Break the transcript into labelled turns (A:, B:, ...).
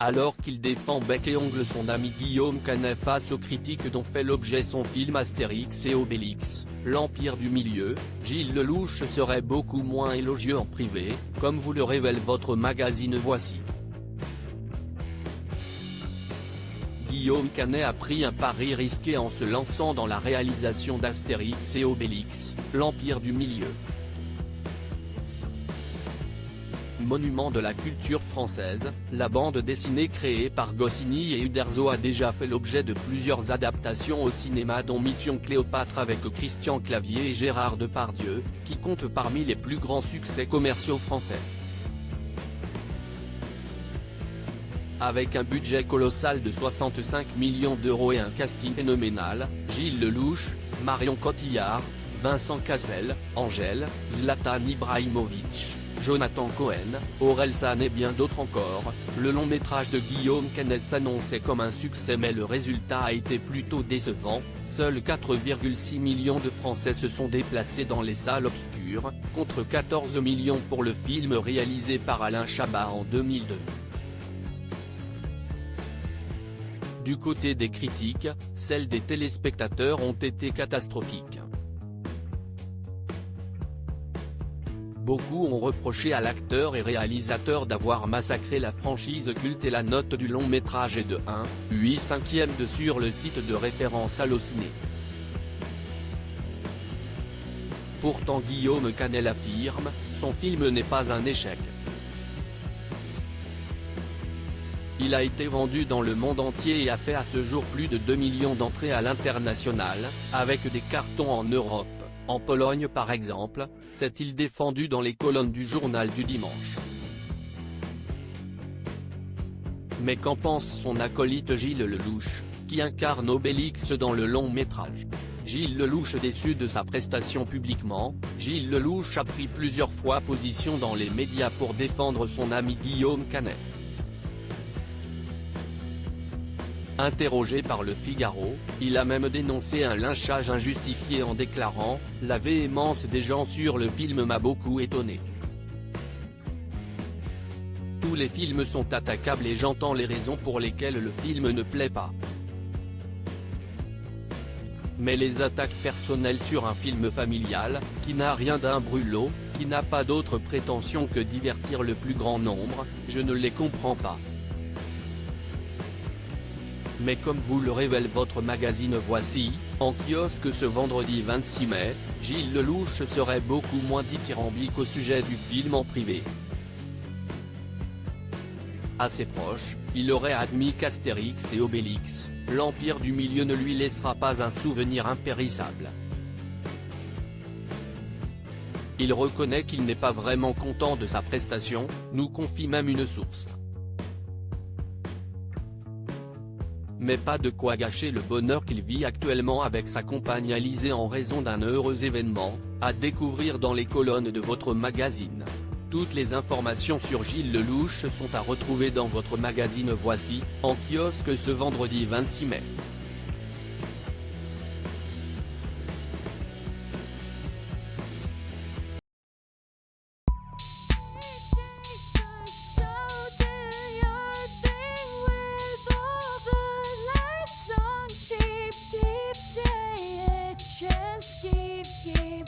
A: Alors qu'il défend bec et ongle son ami Guillaume Canet face aux critiques dont fait l'objet son film Astérix et Obélix, l'Empire du Milieu, Gilles Lellouche serait beaucoup moins élogieux en privé, comme vous le révèle votre magazine Voici. Guillaume Canet a pris un pari risqué en se lançant dans la réalisation d'Astérix et Obélix, l'Empire du Milieu. Monument de la culture française, la bande dessinée créée par Goscinny et Uderzo a déjà fait l'objet de plusieurs adaptations au cinéma dont Mission Cléopâtre avec Christian Clavier et Gérard Depardieu, qui compte parmi les plus grands succès commerciaux français. Avec un budget colossal de 65 millions d'euros et un casting phénoménal, Gilles Lellouche, Marion Cotillard, Vincent Cassel, Angèle, Zlatan Ibrahimovic, Jonathan Cohen, Orelsan et bien d'autres encore, le long métrage de Guillaume Canet s'annonçait comme un succès mais le résultat a été plutôt décevant, seuls 4,6 millions de Français se sont déplacés dans les salles obscures, contre 14 millions pour le film réalisé par Alain Chabat en 2002. Du côté des critiques, celles des téléspectateurs ont été catastrophiques. Beaucoup ont reproché à l'acteur et réalisateur d'avoir massacré la franchise culte et la note du long métrage est de 1,8 sur le site de référence Allociné. Pourtant Guillaume Canet affirme, son film n'est pas un échec. Il a été vendu dans le monde entier et a fait à ce jour plus de 2 millions d'entrées à l'international, avec des cartons en Europe. En Pologne par exemple, s'est-il défendu dans les colonnes du journal du dimanche. Mais qu'en pense son acolyte Gilles Lellouche, qui incarne Obélix dans le long métrage? Gilles Lellouche déçu de sa prestation publiquement, Gilles Lellouche a pris plusieurs fois position dans les médias pour défendre son ami Guillaume Canet. Interrogé par Le Figaro, il a même dénoncé un lynchage injustifié en déclarant « La véhémence des gens sur le film m'a beaucoup étonné. Tous les films sont attaquables et j'entends les raisons pour lesquelles le film ne plaît pas. Mais les attaques personnelles sur un film familial, qui n'a rien d'un brûlot, qui n'a pas d'autre prétention que divertir le plus grand nombre, je ne les comprends pas. » Mais comme vous le révèle votre magazine Voici, en kiosque ce vendredi 26 mai, Gilles Lellouche serait beaucoup moins dithyrambique au sujet du film en privé. À ses proches, il aurait admis qu'Astérix et Obélix, l'Empire du Milieu ne lui laissera pas un souvenir impérissable. Il reconnaît qu'il n'est pas vraiment content de sa prestation, nous confie même une source. Mais pas de quoi gâcher le bonheur qu'il vit actuellement avec sa compagne Alizée en raison d'un heureux événement, à découvrir dans les colonnes de votre magazine. Toutes les informations sur Gilles Lellouche sont à retrouver dans votre magazine Voici, en kiosque ce vendredi 26 mai.
B: Keep